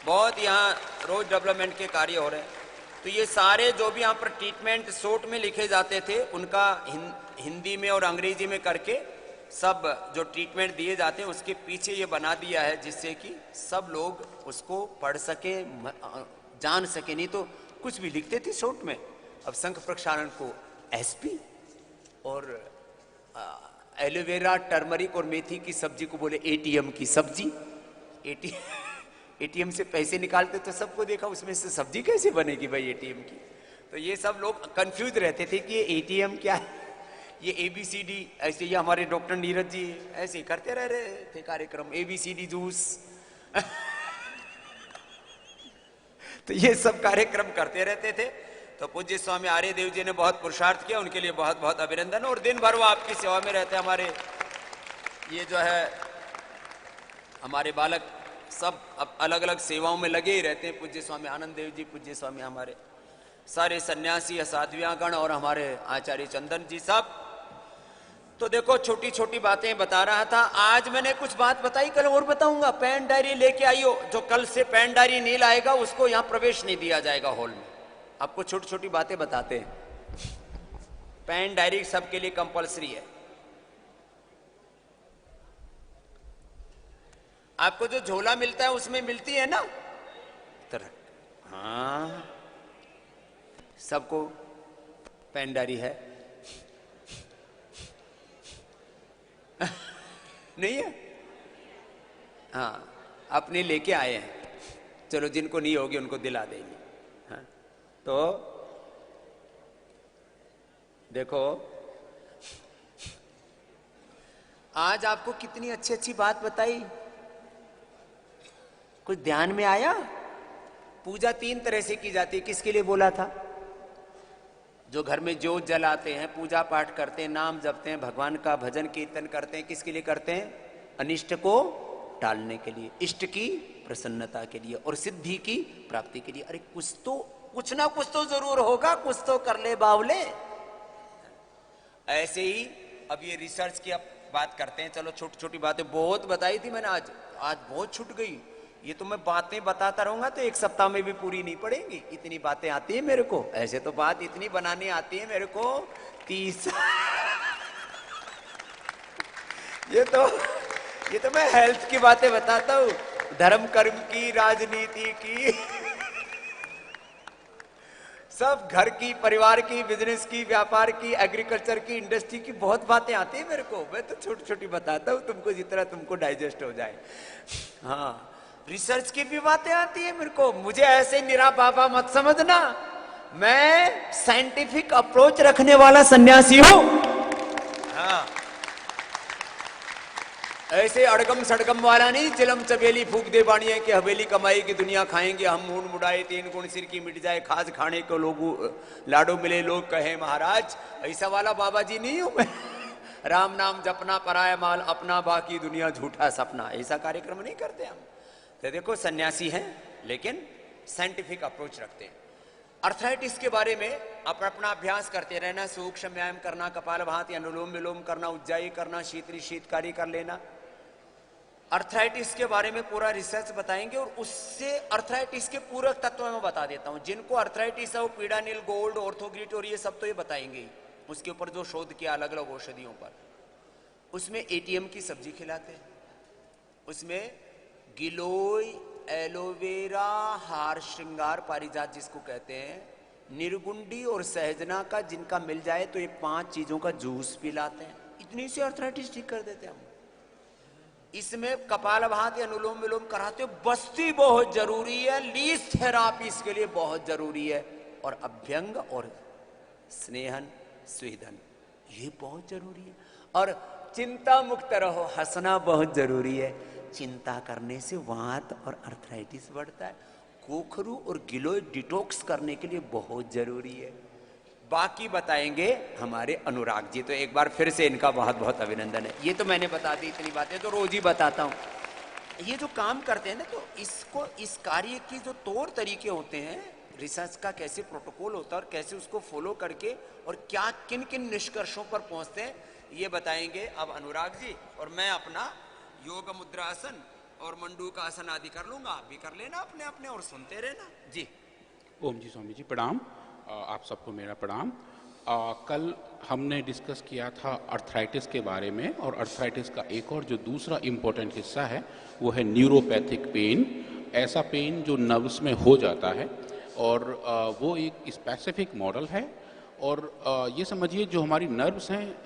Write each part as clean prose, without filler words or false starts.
बहुत यहाँ रोज डेवलपमेंट के कार्य हो रहे हैं। तो ये सारे जो भी यहाँ पर ट्रीटमेंट शॉर्ट में लिखे जाते थे उनका हिंदी में और अंग्रेजी में करके सब जो ट्रीटमेंट दिए जाते हैं उसके पीछे ये बना दिया है, जिससे कि सब लोग उसको पढ़ सके, जान सके। नहीं तो कुछ भी लिखते थे शॉर्ट में। अब शंख प्रक्षालन को एसपी और एलोवेरा, टर्मरिक और मेथी की सब्जी को बोले एटीएम की सब्जी। एटीएम से पैसे निकालते तो सबको देखा, उसमें से सब्जी कैसे बनेगी भाई एटीएम की। तो ये सब लोग कंफ्यूज रहते थे कि ये एटीएम क्या है, ये ABCD। ऐसे ये हमारे डॉक्टर नीरज जी ऐसे करते रह रहे थे कार्यक्रम, ABCD जूस। तो ये सब कार्यक्रम करते रहते थे। तो पूज्य स्वामी आर्यदेव जी ने बहुत पुरुषार्थ किया, उनके लिए बहुत बहुत अभिनंदन। और दिन भर वो आपकी सेवा में रहते हैं। हमारे ये जो है हमारे बालक सब अलग अलग सेवाओं में लगे ही रहते हैं। पूज्य स्वामी आनंद देव जी, पूज्य स्वामी हमारे सारे सन्यासी साध्वियागण और हमारे आचार्य चंदन जी साहब। तो देखो छोटी छोटी बातें बता रहा था। आज मैंने कुछ बात बताई, कल और बताऊंगा। पेन डायरी लेके आइयो, जो कल से पेन डायरी नहीं लाएगा उसको यहाँ प्रवेश नहीं दिया जाएगा हॉल में। आपको छोटी छोटी बातें बताते हैं। पेन डायरी सबके लिए कंपलसरी है। आपको जो झोला मिलता है उसमें मिलती है ना तरह, हाँ सबको पेन डायरी है। नहीं है? हाँ, अपने लेके आए हैं। चलो जिनको नहीं होगी उनको दिला देंगे। हाँ, तो देखो आज आपको कितनी अच्छी अच्छी बात बताई। कुछ ध्यान में आया? पूजा 3 तरह से की जाती है। किसके लिए बोला था? जो घर में ज्योत जलाते हैं, पूजा पाठ करते हैं, नाम जपते हैं, भगवान का भजन कीर्तन करते हैं। किसके लिए करते हैं? अनिष्ट को टालने के लिए, इष्ट की प्रसन्नता के लिए और सिद्धि की प्राप्ति के लिए। अरे कुछ ना कुछ तो जरूर होगा, कुछ तो कर ले बावले। ऐसे ही अब ये रिसर्च की अब बात करते हैं। चलो छोटी छोटी बातें बहुत बताई थी मैंने, आज बहुत छूट गई। ये तो मैं बातें बताता रहूंगा तो 1 सप्ताह में भी पूरी नहीं पड़ेंगी। इतनी बातें आती है मेरे को। ऐसे तो बात इतनी बनानी आती है मेरे को 30। ये तो मैं हेल्थ की बातें बताता हूँ, धर्म कर्म की, राजनीति की, सब घर की, परिवार की, बिजनेस की, व्यापार की, एग्रीकल्चर की, इंडस्ट्री की बहुत बातें आती है मेरे को। मैं तो छोटी छोटी बताता हूँ तुमको, जितना तुमको डाइजेस्ट हो जाए। हाँ, रिसर्च की भी बातें आती है मेरे को। मुझे ऐसे निरा बाबा मत समझना, मैं साइंटिफिक अप्रोच रखने वाला सन्यासी हूं। हाँ, ऐसे अड़गम सड़गम वाला नहीं। चिलम चबेली फूक दे बाणिया की हवेली कमाई की दुनिया खाएंगे हम, मूड मुड़ाए 3 गुण सिर की मिट जाए, खास खाने को लोगों लाडो मिले लोग कहे महाराज। ऐसा वाला बाबा जी नहीं हूं मैं। राम नाम जपना पराया माल अपना, बाकी दुनिया झूठा सपना। ऐसा कार्यक्रम नहीं करते हम। तो देखो सन्यासी हैं लेकिन साइंटिफिक अप्रोच रखते हैं। अर्थराइटिस के बारे में अपना अभ्यास करते रहना, सूक्ष्म व्यायाम करना, कपालभाति, अनुलोम विलोम करना, उज्जाई करना, शीतकारी कर लेना। अर्थराइटिस के बारे में पूरा रिसर्च बताएंगे और उससे अर्थराइटिस के पूरक तत्व मैं बता देता हूं। जिनको अर्थराइटिस है वो पीडानिल, गोल्ड, ऑर्थोग्रिट और ये सब तो ये बताएंगे। उसके ऊपर जो शोध किया अलग अलग औषधियों पर, उसमें एटीएम की सब्जी खिलाते हैं, उसमें गिलोय, एलोवेरा, हार श्रृंगार पारिजात जिसको कहते हैं, निर्गुंडी और सहजना का जिनका मिल जाए तो ये 5 चीजों का जूस पिलाते हैं। इतनी सी अर्थराइटिस ठीक कर देते हैं हम। इसमें कपालभाति, अनुलोम विलोम कराते हो। बस्ती बहुत जरूरी है, लीस्ट थेरापी इसके लिए बहुत जरूरी है। और अभ्यंग और स्नेहन, स्वेदन ये बहुत जरूरी है। और चिंता मुक्त रहो, हंसना बहुत जरूरी है। चिंता करने से वात और अर्थराइटिस बढ़ता है। कोखरू और गिलोय डिटॉक्स करने के लिए बहुत जरूरी है। बाकी बताएंगे हमारे अनुराग जी। तो एक बार फिर से इनका बहुत बहुत अभिनंदन है। ये तो मैंने बता दी, इतनी बातें तो रोज ही बताता हूँ। ये जो काम करते हैं ना, तो इसको, इस कार्य की जो तौर तरीके होते हैं, रिसर्च का कैसे प्रोटोकॉल होता है और कैसे उसको फॉलो करके और क्या किन किन निष्कर्षों पर पहुंचते हैं, ये बताएंगे अब अनुराग जी। और मैं अपना योग मुद्रासन और मंडू का आसन आदि कर लूंगा, आप भी कर लेना अपने अपने और सुनते रहना जी। ओम जी स्वामी जी प्रणाम। आप सबको मेरा प्रणाम। कल हमने डिस्कस किया था अर्थराइटिस के बारे में, और अर्थराइटिस का एक और जो दूसरा इम्पोर्टेंट हिस्सा है वो है न्यूरोपैथिक पेन। ऐसा पेन जो नर्व्स में हो जाता है, और वो एक स्पेसिफिक मॉडल है। और ये समझिए जो हमारी नर्व्स हैं,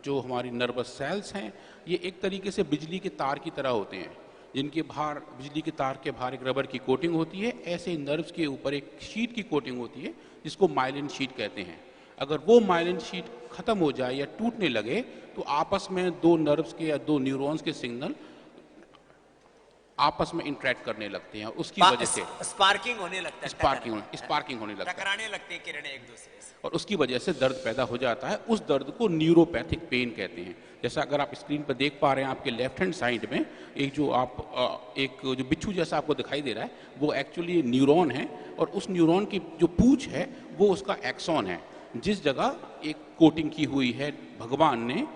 जो हमारी नर्वस सेल्स हैं, ये एक तरीके से बिजली के तार की तरह होते हैं, जिनके बाहर बिजली के तार के बाहर एक रबर की कोटिंग होती है। ऐसे नर्व्स के ऊपर एक शीट की कोटिंग होती है जिसको माइलिन शीट कहते हैं। अगर वो माइलिन शीट खत्म हो जाए या टूटने लगे तो आपस में दो नर्व्स के या दो न्यूरॉन्स के सिग्नल आपस में इंटरेक्ट करने लगते हैं, उसकी वजह से स्पार्किंग होने लगता है, स्पार्किंग होने लगता है, टकराने लगते हैं किरणें एक दूसरे से, और उसकी वजह से दर्द पैदा हो जाता है। उस दर्द को न्यूरोपैथिक पेन कहते हैं। जैसा अगर आप स्क्रीन पर देख पा रहे हैं, आपके लेफ्ट हैंड साइड में एक जो बिच्छू जैसा आपको दिखाई दे रहा है, वो एक्चुअली न्यूरॉन है, और उस न्यूरॉन की जो पूंछ है वो उसका एक्सॉन है, जिस जगह एक कोटिंग की हुई है भगवान ने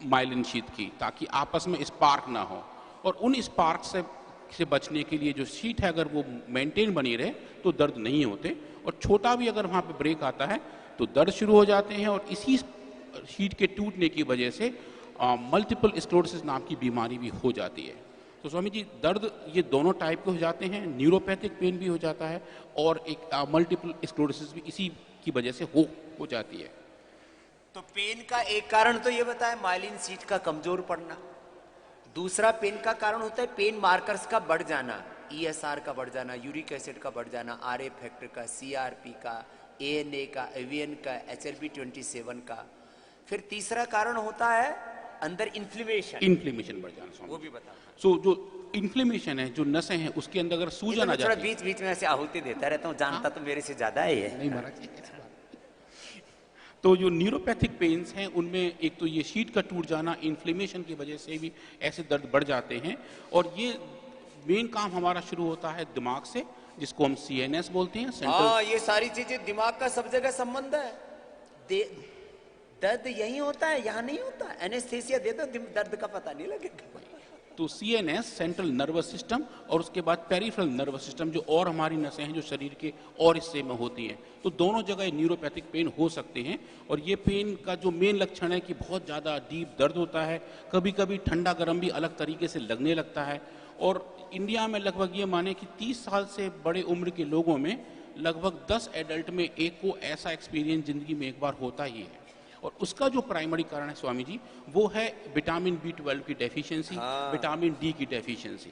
माइलिन शीट की, ताकि आपस में स्पार्क ना हो। और उन स्पार्क से बचने के लिए जो शीट है, अगर वो मेंटेन बनी रहे तो दर्द नहीं होते, और छोटा भी अगर वहाँ पे ब्रेक आता है तो दर्द शुरू हो जाते हैं। और इसी शीट के टूटने की वजह से मल्टीपल स्क्लेरोसिस नाम की बीमारी भी हो जाती है। तो स्वामी जी, दर्द ये दोनों टाइप के हो जाते हैं, न्यूरोपैथिक पेन भी हो जाता है, और एक मल्टीपल स्क्लेरोसिस भी इसी की वजह से हो जाती है। तो पेन का एक कारण तो ये बताया माइलिन शीट का कमजोर पड़ना, दूसरा पेन का कारण होता है पेन मार्कर्स का बढ़ जाना, ESR का बढ़ जाना, यूरिक एसिड का बढ़ जाना, RA फैक्टर का, CRP का, ANA का, AVN का, HLB27 का। फिर तीसरा कारण होता है अंदर इन्फ्लेमेशन बढ़ जाना, वो भी बता। सो जो इन्फ्लेमेशन है, जो नसें हैं, उसके अंदर अगर सूजन आ जाती है, बीच बीच में ऐसे आहुति देता रहता हूँ, जानता तो मेरे से ज्यादा है नहीं महाराज। तो जो न्यूरोपैथिक पेन्स हैं उनमें एक तो ये शीट का टूट जाना, इन्फ्लेमेशन की वजह से भी ऐसे दर्द बढ़ जाते हैं। और ये मेन काम हमारा शुरू होता है दिमाग से, जिसको हम CNS बोलते हैं, हाँ, ये सारी चीजें दिमाग का सब जगह संबंध है। दर्द यहीं होता है, यहाँ नहीं होता। एनेस्थेसिया दे दो, दर्द का पता नहीं लगेगा। तो CNS सेंट्रल नर्वस सिस्टम, और उसके बाद पेरिफेरल नर्वस सिस्टम, जो और हमारी नसें हैं जो शरीर के और हिस्से में होती हैं, तो दोनों जगह न्यूरोपैथिक पेन हो सकते हैं। और ये पेन का जो मेन लक्षण है कि बहुत ज़्यादा डीप दर्द होता है, कभी कभी ठंडा गर्म भी अलग तरीके से लगने लगता है। और इंडिया में लगभग ये माने कि 30 साल से बड़े उम्र के लोगों में लगभग 10 एडल्ट में एक को ऐसा एक्सपीरियंस जिंदगी में एक बार होता ही है। और उसका जो प्राइमरी कारण है स्वामी जी, वो है विटामिन B12 की डेफिशिएंसी, विटामिन D की डेफिशिएंसी।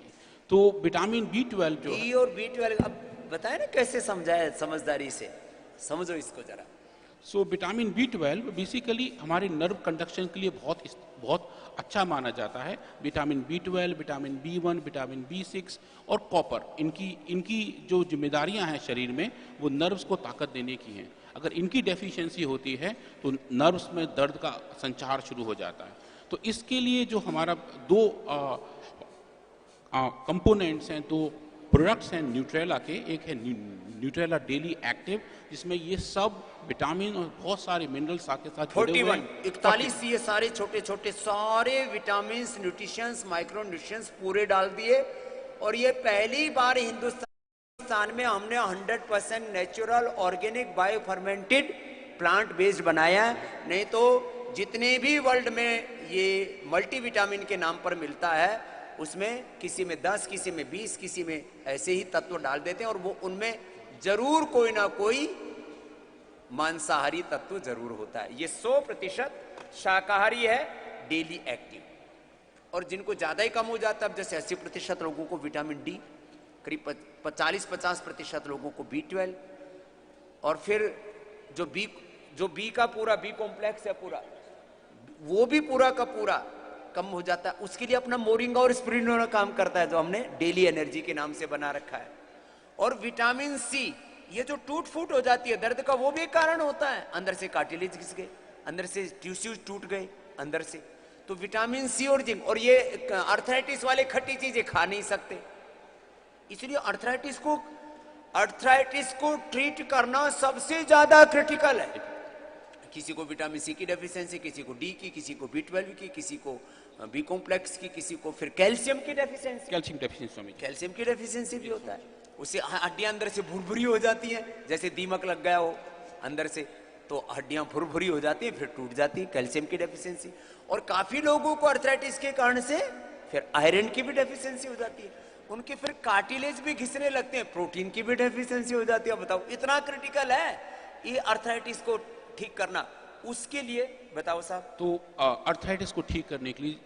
तो विटामिन B12 जो D और B12 अब बताए ना कैसे समझाए, समझदारी से समझो इसको जरा। सो विटामिन B12 बेसिकली हमारे नर्व कंडक्शन के लिए बहुत अच्छा माना जाता है। Vitamin B12, vitamin B1, vitamin B6 और कॉपर, इनकी जो जिम्मेदारियां हैं शरीर में, वो नर्व्स को ताकत देने की हैं। अगर इनकी डेफिशिएंसी होती है तो नर्व्स में दर्द का संचार शुरू हो जाता है। तो इसके लिए जो हमारा दो कंपोनेंट्स हैं, दो प्रोडक्ट्स हैं न्यूट्रेला के, एक है न्यूट्रेला डेली एक्टिव, जिसमें ये सब विटामिन और बहुत सारे मिनरल्स के साथ 41 ये सारे छोटे छोटे सारे विटामिन, न्यूट्रिशंस, माइक्रो न्यूट्रिशंस पूरे डाल दिए। और ये पहली बार हिंदुस्तान में हमने 100% natural organic bio fermented plant based बनाया है। नहीं तो जितने भी वर्ल्ड में ये मल्टीविटामिन के नाम पर मिलता है, उसमें किसी में 10, किसी में 20, किसी में ऐसे ही तत्व डाल देते हैं, और वो उनमें जरूर कोई ना कोई मांसाहारी तत्व जरूर होता है। ये 100% शाकाहारी है, डेली एक्टिव। और जिनको ज्यादा ही कम हो जाता है, अब जैसे 80% लोगों को विटामिन D, करीब 40-50% लोगों को B12, और फिर जो बी का पूरा B कॉम्प्लेक्स है पूरा, वो भी पूरा का पूरा कम हो जाता है। उसके लिए अपना मोरिंगा और स्पिरुलिना काम करता है, जो हमने डेली एनर्जी के नाम से बना रखा है। और विटामिन C, ये जो टूट फूट हो जाती है दर्द का, वो भी एक कारण होता है। अंदर से कार्टिलेज घिस गए, अंदर से टिश्यूज टूट गए अंदर से, तो विटामिन C और जिंक। और ये अर्थराइटिस वाले खट्टी चीजें खा नहीं सकते, इसलिए अर्थराइटिस को ट्रीट करना सबसे ज्यादा क्रिटिकल है। किसी को विटामिन C की डेफिशिएंसी, किसी को D की, किसी को B12 की, किसी को बी कॉम्प्लेक्स की किसी को, फिर कैल्शियम की deficiency, calcium deficiency Swami ji. Calcium की डेफिशिएंसी भी होता है, उससे हड्डियां अंदर से भुरभुरी हो जाती हैं, जैसे दीमक लग गया हो अंदर से तो हड्डियां भुरभुरी हो जाती है, फिर टूट जाती है, कैल्शियम की डेफिशिएंसी। और काफी लोगों को अर्थराइटिस के कारण से फिर आयरन की भी डेफिशिएंसी हो जाती है, उनके फिर कार्टिलेज भी घिसने लगते हैं, प्रोटीन की भी डेफिशिएंसी हो जाती है। बताओ इतना क्रिटिकल है ये अर्थराइटिस को ठीक करना, उसके लिए बताओ साहब। तो अर्थराइटिस को ठीक करने के लिए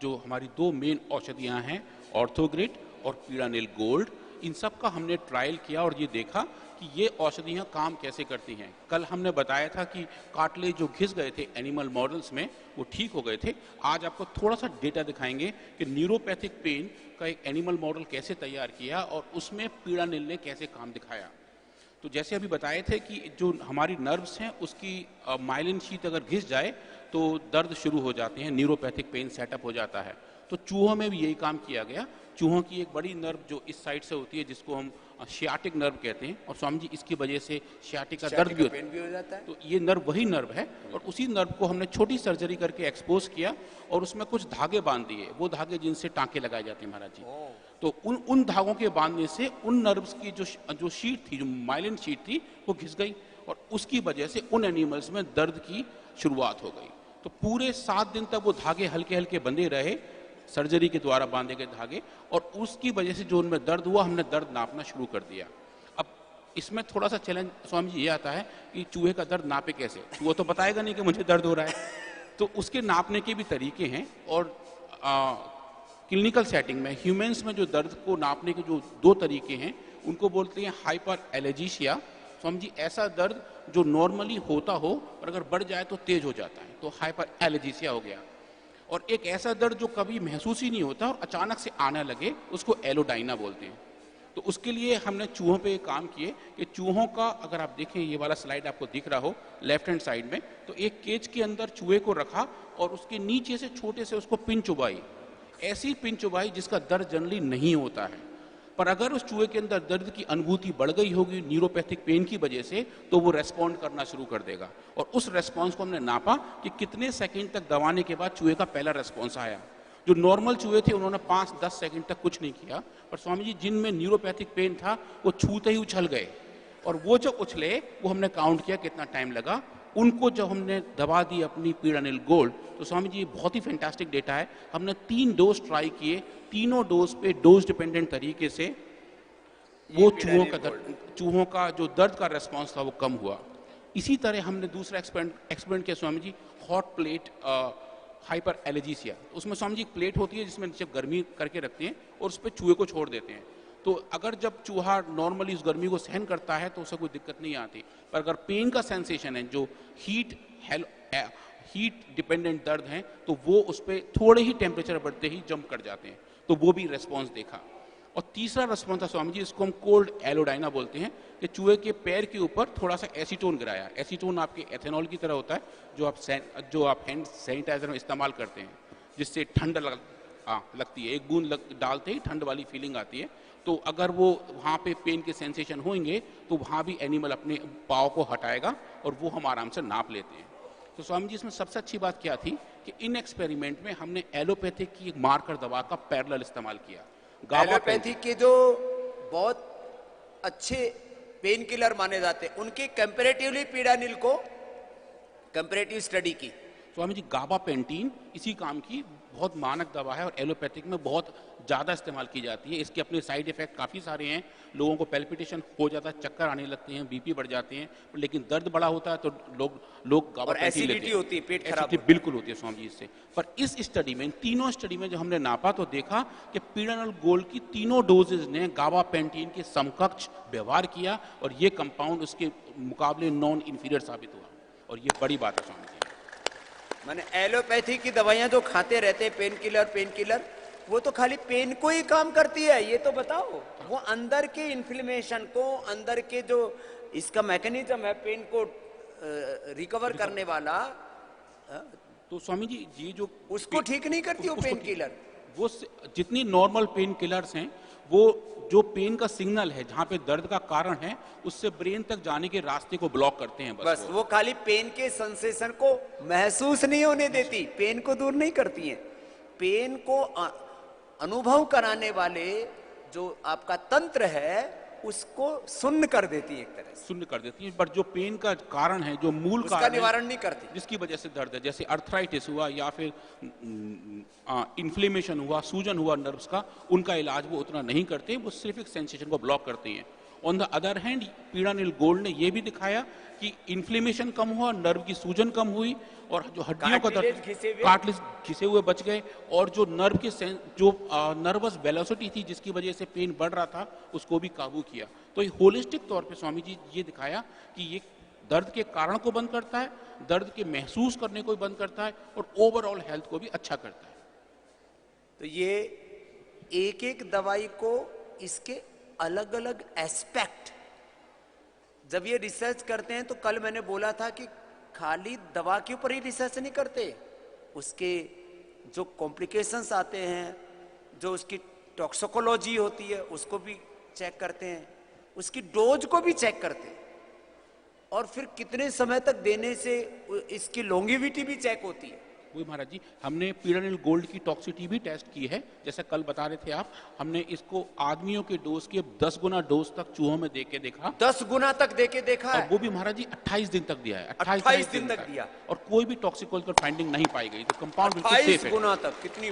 जो हमारी दो मेन औषधियां हैं, ऑर्थोग्रिड और पीड़ानिल गोल्ड, इन सब का हमने ट्रायल किया और ये देखा कि ये औषधियां काम कैसे करती हैं। कल हमने बताया था कि कार्टिलेज जो घिस गए थे एनिमल मॉडल्स में वो ठीक हो गए थे। आज आपको थोड़ा सा डेटा दिखाएंगे कि न्यूरोपैथिक पेन का एक एनिमल मॉडल कैसे तैयार किया और उसमें पीड़ानिल ने कैसे काम दिखाया। तो जैसे अभी बताए थे कि जो हमारी नर्व्स हैं उसकी माइलिन शीट अगर घिस जाए तो दर्द शुरू हो जाते हैं, न्यूरोपैथिक पेन सेटअप हो जाता है। तो चूहों में भी यही काम किया गया। चूहों की एक बड़ी नर्व जो इस साइड से होती है जिसको हम शियाटिक नर्व कहते हैं, और स्वामी जी इसकी वजह से शियाटिक का दर्द भी हो जाता है। तो ये नर्व वही नर्व है और उसी नर्व को हमने छोटी सर्जरी करके एक्सपोज किया और उसमें कुछ धागे बांध दिए, वो धागे जिनसे टांके लगाए जाते हैं महाराज जी। तो उन धागों के बांधने से उन नर्व्स की जो शीट थी, जो माइलिन शीट थी, वो घिस गई और उसकी वजह से उन एनिमल्स में दर्द की शुरुआत हो गई। तो पूरे 7 दिन तक वो धागे हल्के हल्के बंधे रहे, सर्जरी के द्वारा बांधे गए धागे, और उसकी वजह से जो उनमें दर्द हुआ हमने दर्द नापना शुरू कर दिया। अब इसमें थोड़ा सा चैलेंज स्वामी जी ये आता है कि चूहे का दर्द नापे कैसे, वो तो बताएगा नहीं कि मुझे दर्द हो रहा है। तो उसके नापने के भी तरीके हैं और क्लिनिकल सेटिंग में ह्यूमन्स में जो दर्द को नापने के जो 2 तरीके हैं उनको बोलते हैं हाइपर एलर्जीशिया। स्वामी जी ऐसा दर्द जो नॉर्मली होता हो और अगर बढ़ जाए तो तेज हो जाता है, तो हाइपर एलर्जीशिया हो गया। और एक ऐसा दर्द जो कभी महसूस ही नहीं होता और अचानक से आने लगे, उसको एलोडाइना बोलते हैं। तो उसके लिए हमने चूहों पे काम किए कि चूहों का, अगर आप देखें ये वाला स्लाइड आपको दिख रहा हो लेफ्ट हैंड साइड में, तो एक केज के अंदर चूहे को रखा और उसके नीचे से छोटे से उसको पिन चुबाई, ऐसी पिन चुबाई जिसका दर्द जनरली नहीं होता है। पर अगर उस चूहे के अंदर दर्द की अनुभूति बढ़ गई होगी न्यूरोपैथिक पेन की वजह से, तो वो रेस्पॉन्ड करना शुरू कर देगा। और उस रेस्पॉन्स को हमने नापा कि कितने सेकंड तक दबाने के बाद चूहे का पहला रेस्पॉन्स आया। जो नॉर्मल चूहे थे उन्होंने 5-10 सेकंड तक कुछ नहीं किया, पर स्वामी जी जिनमें न्यूरोपैथिक पेन था वो छूते ही उछल गए, और वो जो उछले वो हमने काउंट किया कितना टाइम लगा। उनको जब हमने दबा दी अपनी पीड़ानिल गोल्ड, तो स्वामी जी बहुत ही फैंटास्टिक डेटा है। हमने 3 डोज ट्राई किए, तीनों डोज पे डोज डिपेंडेंट तरीके से वो चूहों का जो दर्द का रेस्पॉन्स था वो कम हुआ। इसी तरह हमने दूसरा एक्सपेरिमेंट किया Swami ji, hot plate hyper एलर्जीसिया। उसमें स्वामी जी एक प्लेट होती है जिसमें जब गर्मी करके रखते हैं और उस पर चूहे को छोड़ देते हैं। तो अगर जब चूहा नॉर्मली उस गर्मी को सहन करता है तो उसे कोई दिक्कत नहीं आती, पर अगर पेन का सेंसेशन है, जो हीट डिपेंडेंट दर्द है, तो वो उस पर थोड़े ही टेम्परेचर बढ़ते ही जंप कर जाते हैं, तो वो भी रेस्पॉन्स देखा। और तीसरा रेस्पॉन्स था स्वामी जी, इसको हम कोल्ड एलोडाइना बोलते हैं, कि चूहे के पैर के ऊपर थोड़ा सा एसीटोन गिराया। एसीटोन आपके एथेनॉल की तरह होता है जो आप हैंड सैनिटाइजर में इस्तेमाल करते हैं, जिससे ठंड लगती है, एक बूंद डालते ही ठंड वाली फीलिंग आती है। तो अगर वो वहाँ पे पेन के सेंसेशन होंगे तो वहाँ भी एनिमल अपने पाँव को हटाएगा और वो हम आराम से नाप लेते हैं। तो स्वामी जी इसमें सबसे अच्छी बात क्या थी कि इन एक्सपेरिमेंट में हमने एलोपैथिक की एक मार्कर दवा का पैरेलल इस्तेमाल किया। एलोपैथिक के जो बहुत अच्छे पेन किलर माने जाते हैं, उनकी कंपैरेटिवली पीड़ानिल को कंपैरेटिव स्टडी की स्वामी जी गाबापेंटीन इसी काम की बहुत मानक दवा है और एलोपैथिक में बहुत ज़्यादा इस्तेमाल की जाती है। इसके अपने साइड इफेक्ट काफ़ी सारे हैं, लोगों को पैल्पिटेशन हो जाता है, चक्कर आने लगते हैं, बीपी बढ़ जाते हैं, लेकिन दर्द बड़ा होता है तो लोग गाबापेंटीन लेते हैं। होती है, पेट खराब बिल्कुल होती है स्वामी जी इससे। पर इस स्टडी में, तीनों स्टडी में जो हमने नापा तो देखा कि पीड़ानिल गोल्ड की तीनों डोजेज ने गाबापेंटीन के समकक्ष व्यवहार किया और ये कंपाउंड उसके मुकाबले नॉन इंफीरियर साबित हुआ, और ये बड़ी बात है स्वामी जी। माने एलोपैथी की दवाइयां जो खाते रहते हैं, पेन किलर, वो तो खाली पेन को ही काम करती है, ये तो बताओ। वो अंदर के इन्फ्लेमेशन को, अंदर के जो इसका मैकेनिज्म है पेन को रिकवर करने वाला, तो स्वामी जी ये जो उसको ठीक नहीं करती वो पेन किलर। वो जितनी नॉर्मल पेन किलर्स हैं, वो जो पेन का सिग्नल है, जहाँ पे दर्द का कारण है, उससे ब्रेन तक जाने के रास्ते को ब्लॉक करते हैं। बस वो खाली पेन के सेंसेशन को महसूस नहीं होने देती, पेन को दूर नहीं करती हैं। पेन को अनुभव कराने वाले जो आपका तंत्र है उसको सुन्न कर देती है, एक तरह से शून्य कर देती है, पर जो पेन का कारण है, जो मूल उसका कारण है, निवारण नहीं करती। जिसकी वजह से दर्द है, जैसे अर्थराइटिस हुआ या फिर इन्फ्लेमेशन हुआ, सूजन हुआ नर्व्स का, उनका इलाज वो उतना नहीं करते, वो सिर्फ एक सेंसेशन को ब्लॉक करती हैं। ऑन द अदर हैंड पीड़ानील गोल्ड ने ये भी दिखाया कि इन्फ्लेमेशन कम हुआ, नर्व की सूजन कम हुई, और जो हड्डियों का दर्द, कार्टिलेज घिसे हुए बच गए, और जो नर्व के जो नर्वस वेलोसिटी थी जिसकी वजह से पेन बढ़ रहा था उसको भी काबू किया। तो ये होलिस्टिक तौर पे स्वामी जी ये दिखाया कि ये दर्द के कारण को बंद करता है, दर्द के महसूस करने को भी बंद करता है, और ओवरऑल हेल्थ को भी अच्छा करता है। तो ये एक एक दवाई को इसके अलग अलग एस्पेक्ट, जब ये रिसर्च करते हैं, तो कल मैंने बोला था कि खाली दवा के ऊपर ही रिसर्च नहीं करते, उसके जो कॉम्प्लिकेशंस आते हैं, जो उसकी टॉक्सिकोलॉजी होती है उसको भी चेक करते हैं, उसकी डोज को भी चेक करते हैं, और फिर कितने समय तक देने से इसकी लॉन्गेविटी भी चेक होती है। वही महाराज जी, हमने पीड़ानील गोल्ड की टॉक्सिसिटी भी टेस्ट की है, जैसे कल बता रहे थे आप। हमने इसको आदमियों के डोज के 10 गुना डोज तक चूहों में देके देखा, 10 गुना तक देके देखा है, और वो भी महाराज जी 28 दिन तक दिया है, 28 दिन तक दिया, और कोई भी टॉक्सिकोलॉजिकल फाइंडिंग नहीं पाई गई, तो कंपाउंड बिल्कुल सेफ 28 है। गुना तक कितनी,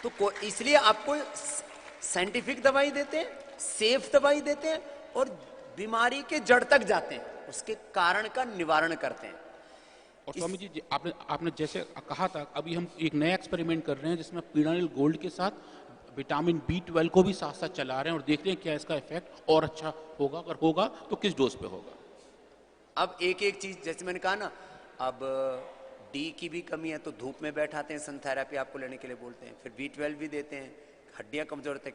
तो इसलिए आपको साइंटिफिक दवाई देते हैं, सेफ दवाई देते हैं, और बीमारी के जड़ तक जाते हैं, उसके कारण का निवारण करते हैं। और स्वामी जी आपने जैसे कहा था, अभी हम एक नया एक्सपेरिमेंट कर रहे हैं जिसमें पीड़ानील गोल्ड के साथ विटामिन B12 को भी साथ साथ चला रहे हैं, और देख रहे हैं क्या इसका इफेक्ट और अच्छा होगा, अगर होगा तो किस डोज पे होगा। अब एक एक चीज, जैसे मैंने कहा ना, अब डी की भी कमी है तो धूप में बैठाते हैं, सन थेरेपी आपको लेने के लिए बोलते हैं, फिर B12 भी देते हैं, हड्डियां कमजोर होते,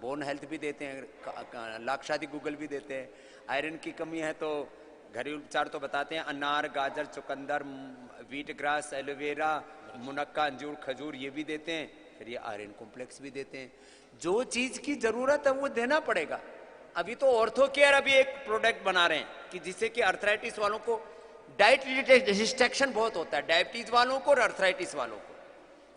बोन हेल्थ भी देते हैं, लाक्षादी गूगल भी देते हैं, आयरन की कमी है तो घरेलू उपचार तो बताते हैं, अनार, गाजर, चुकंदर, व्हीट ग्रास, एलोवेरा, मुनक्का, अंजूर, खजूर, ये भी देते हैं, फिर ये आयरन कॉम्प्लेक्स भी देते हैं। जो चीज की जरूरत है वो देना पड़ेगा। अभी तो ऑर्थो केयर अभी एक प्रोडक्ट बना रहे हैं कि जिससे कि अर्थराइटिस वालों को, डाइट रिस्ट्रिक्शन बहुत होता है डायबिटीज वालों को और अर्थराइटिस वालों को,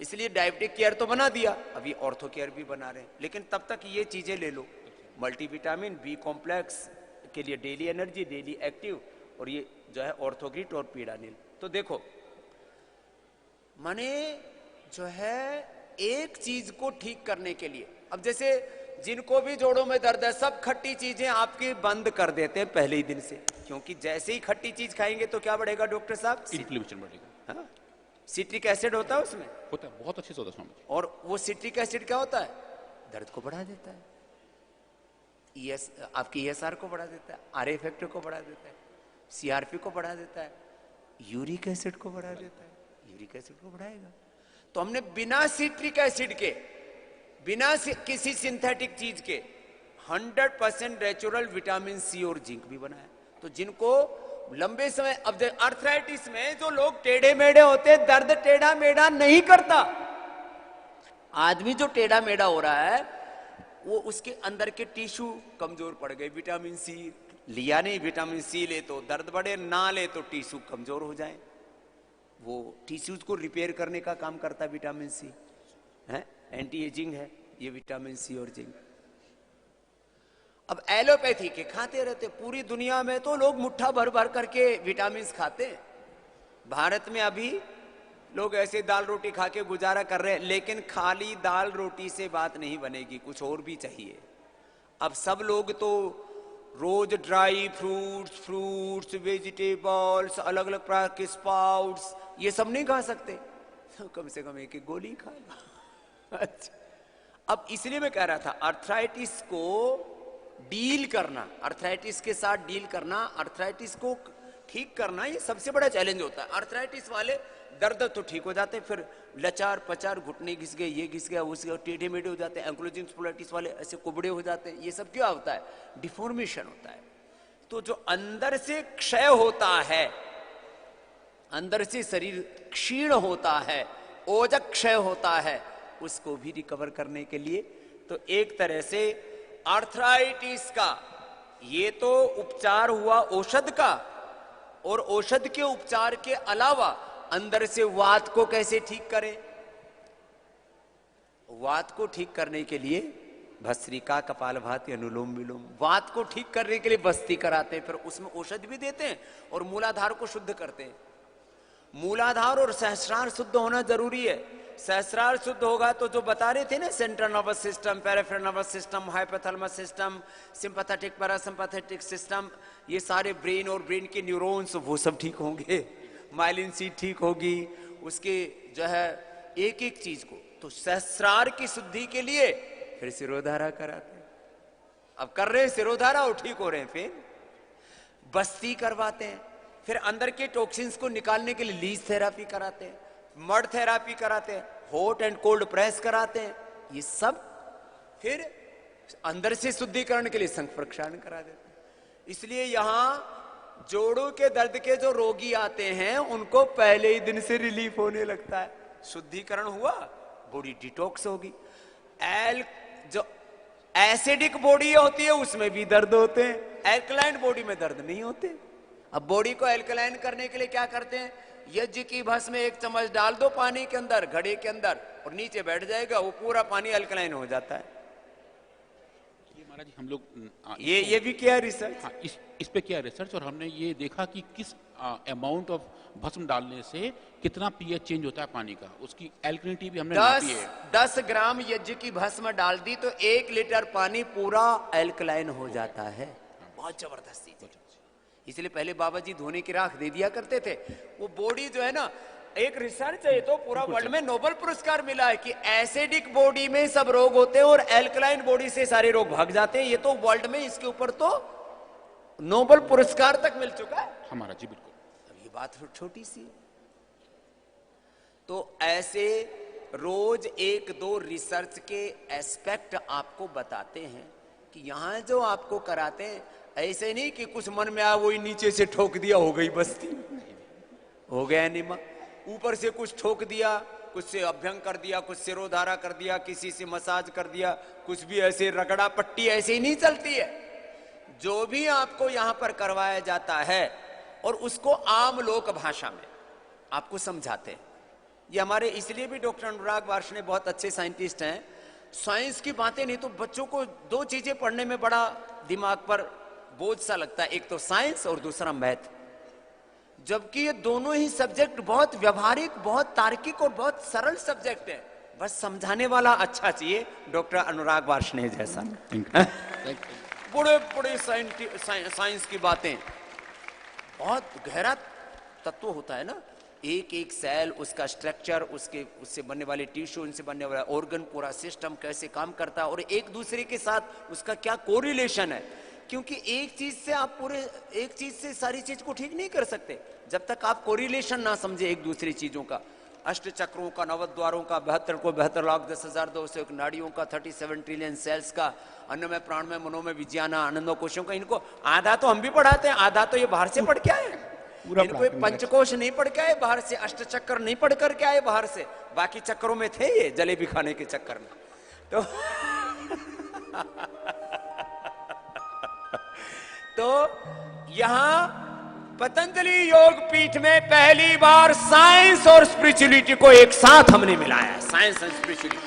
इसलिए डायबिटिक केयर तो बना दिया, अभी ऑर्थो केयर भी बना रहे हैं, लेकिन तब तक ये चीजें ले लो, मल्टीविटामिन, बी कॉम्प्लेक्स के लिए डेली एनर्जी, डेली एक्टिव, और ये जो है ऑर्थोग्रिट और पीड़ानील। तो देखो माने जो है एक चीज को ठीक करने के लिए, अब जैसे जिनको भी जोड़ों में दर्द है, सब खट्टी चीजें आपकी बंद कर देते हैं पहले ही दिन से, क्योंकि जैसे ही खट्टी चीज खाएंगे तो क्या बढ़ेगा डॉक्टर साहब? इन्फ्लेमेशन बढ़ेगा। हाँ? सिट्रिक एसिड होता है उसमें, होता है, बहुत अच्छे से होता है स्वामी जी। और वो सिट्रिक एसिड क्या होता है? दर्द को बढ़ा देता है, आपकी ESR को बढ़ा देता है, RA फैक्टर को बढ़ा देता है, CRP को बढ़ा देता है, यूरिक एसिड को बढ़ा देता है, यूरिक एसिड को बढ़ाएगा। तो हमने बिना सिट्रिक एसिड के, बिना किसी सिंथेटिक चीज के 100% नेचुरल विटामिन C और जिंक भी बनाया। तो जिनको लंबे समय, अब अर्थराइटिस में जो लोग टेढ़े मेढ़े होते हैं, दर्द टेढ़ा मेढ़ा नहीं करता। आदमी जो टेढ़ा मेढ़ा हो रहा है वो उसके अंदर के टिश्यू कमजोर पड़ गए, विटामिन C लिया नहीं, विटामिन C ले तो दर्द बढ़े, ना ले तो टिश्यू कमजोर हो जाए, वो टिश्यूज को रिपेयर करने का काम करता है विटामिन C है, एंटी एजिंग है ये विटामिन C और जिंक। अब एलोपैथी के खाते रहते, पूरी दुनिया में तो लोग मुट्ठा भर भर करके विटामिन खाते हैं, भारत में अभी लोग ऐसे दाल रोटी खा के गुजारा कर रहे हैं, लेकिन खाली दाल रोटी से बात नहीं बनेगी, कुछ और भी चाहिए। अब सब लोग तो रोज ड्राई फ्रूट्स, वेजिटेबल्स, अलग अलग प्रकार के स्प्राउट्स, ये सब नहीं खा सकते, तो कम से कम एक गोली खा लो। अच्छा, अब इसलिए मैं कह रहा था अर्थराइटिस को डील करना, अर्थराइटिस के साथ डील करना, अर्थराइटिस को ठीक करना, ये सबसे बड़ा चैलेंज होता है। अर्थराइटिस वाले दर्द तो ठीक हो जाते हैं, फिर लचार पचार, घुटने घिस गए, ये घिस गया, उस गया, टेढ़े मेढ़े हो जाते हैं। एंक्लोजिंग स्पोलाइटिस वाले ऐसे कुबड़े हो जाते हैं। ये सब क्या होता है? डिफॉर्मेशन होता है। तो जो अंदर से क्षय होता है, अंदर से शरीर क्षीण होता है, ओजक क्षय होता है, उसको भी रिकवर करने के लिए तो एक तरह से आर्थराइटिस का ये तो उपचार हुआ औषध का, और औषध के उपचार के अलावा अंदर से वात को कैसे ठीक करें? वात को ठीक करने के लिए भस्त्रिका, कपालभाति, अनुलोम विलोम। वात को ठीक करने के लिए बस्ती कराते हैं, फिर उसमें औषधि भी देते हैं और मूलाधार को शुद्ध करते हैं। मूलाधार और सहस्रार शुद्ध होना जरूरी है। सहस्रार शुद्ध होगा तो जो बता रहे थे ना, central nervous system, peripheral nervous system, hypothalamus system, sympathetic, parasympathetic system, ये सारे ब्रेन और ब्रेन के न्यूरॉन्स वो सब ठीक होंगे, माइलिन सीट ठीक होगी, उसके जो है एक एक चीज को। तो सहस्रार की शुद्धि के लिए फिर सिरोधारा कराते हैं। अब कर रहे हैं सिरोधारा और ठीक हो रहे हैं, फिर बस्ती करवाते हैं, फिर अंदर के टॉक्सिन्स को निकालने के लिए लीज थेरापी कराते हैं, मड थेरापी कराते हैं, हॉट एंड कोल्ड प्रेस कराते हैं, ये सब फिर अंदर से शुद्धिकरण के लिए संख प्रक्षालन करा देते हैं। इसलिए यहां जोड़ों के दर्द के जो रोगी आते हैं उनको पहले ही दिन से रिलीफ होने लगता है। शुद्धिकरण हुआ, बॉडी डिटॉक्स होगी। जो एसिडिक बॉडी होती है उसमें भी दर्द होते हैं, एल्कलाइन बॉडी में दर्द नहीं होते। अब बॉडी को एल्कलाइन करने के लिए क्या करते हैं? यज्ञ की भस्म में 1 चम्मच डाल दो पानी के अंदर, घड़े के अंदर, और नीचे बैठ जाएगा, वो पूरा पानी एल्कलाइन हो जाता है। ये महाराज हम लोग ये भी किया रिसर्च। हाँ, इस पे किया रिसर्च, और हमने ये देखा कि किस अमाउंट ऑफ भस्म डालने से कितना पीएच चेंज होता है पानी का, उसकी एल्कलिनिटी भी हमने नापी है। 10 ग्राम यज्ञ की भस्म डाल दी तो 1 लीटर पानी पूरा एल्कलाइन हो जाता है। बहुत जबरदस्त चीज है। इसलिए पहले बाबा जी धोने की राख दे दिया करते थे। वो बॉडी जो है ना, एक रिसर्च है, तो पूरा वर्ल्ड में नोबेल पुरस्कार मिला है कि एसिडिक बॉडी में सब रोग होते हैं और एल्कलाइन बॉडी से सारे रोग भाग जाते हैं। ये तो वर्ल्ड में इसके ऊपर तो नोबेल पुरस्कार तक मिल चुका है हमारा जी। बिल्कुल, अब ये बात छोटी सी है। तो ऐसे रोज 1-2 रिसर्च के एस्पेक्ट आपको बताते हैं कि यहां जो आपको कराते हैं, ऐसे नहीं कि कुछ मन में आया वही नीचे से ठोक दिया, हो गई बस्ती, हो गया निमा। ऊपर से कुछ ठोक दिया, कुछ से अभ्यंग कर दिया, कुछ सिरोधारा कर दिया, किसी से मसाज कर दिया, कुछ भी ऐसे रगड़ा पट्टी ऐसे ही नहीं चलती है। जो भी आपको यहां पर करवाया जाता है और उसको आम लोक भाषा में आपको समझाते हैं। ये हमारे इसलिए भी डॉक्टर अनुराग वार्ष्णेय बहुत अच्छे साइंटिस्ट हैं। साइंस की बातें नहीं तो बच्चों को 2 चीजें पढ़ने में बड़ा दिमाग पर बोझ सा लगता है, एक तो साइंस और दूसरा मैथ, जबकि ये दोनों ही सब्जेक्ट बहुत व्यवहारिक, बहुत तार्किक और बहुत सरल सब्जेक्ट है। बस समझाने वाला अच्छा चाहिए, डॉक्टर अनुराग वार्ष्णेय जैसा। बड़े बड़े साइंस की बातें, बहुत गहरा तत्व होता है ना, एक एक सेल, उसका स्ट्रक्चर, उससे बनने वाले टिश्यू, उनसे बनने वाला ऑर्गन, पूरा सिस्टम कैसे काम करता है और एक दूसरे के साथ उसका क्या कोरिलेशन है। क्योंकि एक चीज से सारी चीज को ठीक नहीं कर सकते जब तक आप कोरिलेशन ना समझे एक दूसरी चीजों का। 8 चक्रों का, 9 द्वारों का, 72 को 72,10,201 नाड़ियों का, 37 ट्रिलियन सेल्स का, अन्नमय, प्राणमय, मनोमय, विज्ञाना, आनंदमय कोशों का। इनको आधा तो हम भी पढ़ाते हैं, आधा तो ये बाहर से पढ़ के आए। इनको पंचकोश नहीं पढ़ के आए बाहर से, 8 चक्र नहीं पढ़ करके आए बाहर से, बाकी चक्रों में थे ये जलेबी खाने के चक्कर में। तो यहां पतंजलि योग पीठ में पहली बार साइंस और स्पिरिचुअलिटी को एक साथ हमने मिलाया है। Science and spirituality